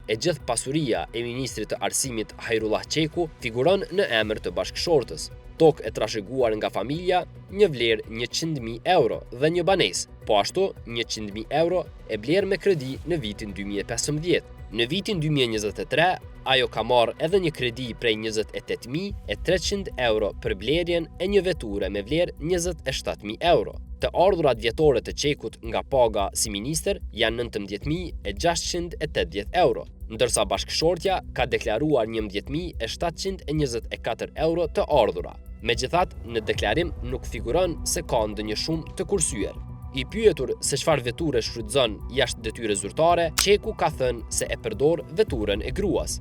e gjithë pasuria e ministrit të arsimit Hajrullah Qeku figuron në emër të bashkëshortës. Tokë e trashëguar nga familja, një vlerë 100.000 euro dhe një banesë, po ashtu 100.000 euro e blerë me kredi në vitin 2015. Në vitin 2023, ajo ka marrë edhe një kredi prej 28.300 euro për blerjen e një veture me vlerë 27.000 euro. Të ardhurat vjetore të Qekut nga paga si minister janë 19.680 euro, ndërsa bashkëshortja ka deklaruar 11.724 euro të ardhura. Megjithatë, në deklarim nuk figuron se ka ndonjë shumë të kursyer. I pyetur se çfarë veture shfrytëzon jashtë detyrës zyrtare, Qeku ka thënë se e përdor veturën e gruas.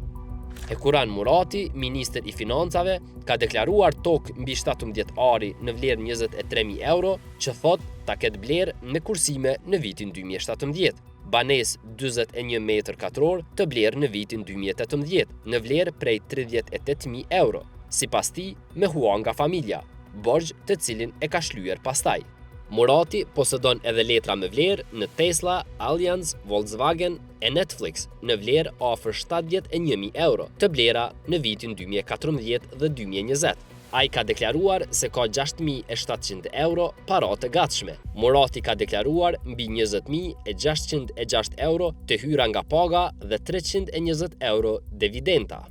Hekuran Murati, ministër i financave, ka deklaruar tokë mbi 17 ari në vlerë 23.000 euro, që thot ta ketë blerë me kursime në vitin 2017. Banesë 41 metër katror të blerë në vitin 2018, në vlerë prej 38.000 euro, sipas tij me hua nga familja, borxh të cilin e ka shlyer pastaj. Murati posedon edhe letra me vlerë në Tesla, Allianz, Volkswagen e Netflix në vlerë afër 71.000 euro, të blera në vitin 2014 dhe 2020. Ai ka deklaruar se ka 6.700 euro para të gatshme. Murati ka deklaruar mbi 20.606 euro të hyra nga paga dhe 320 euro dividenda.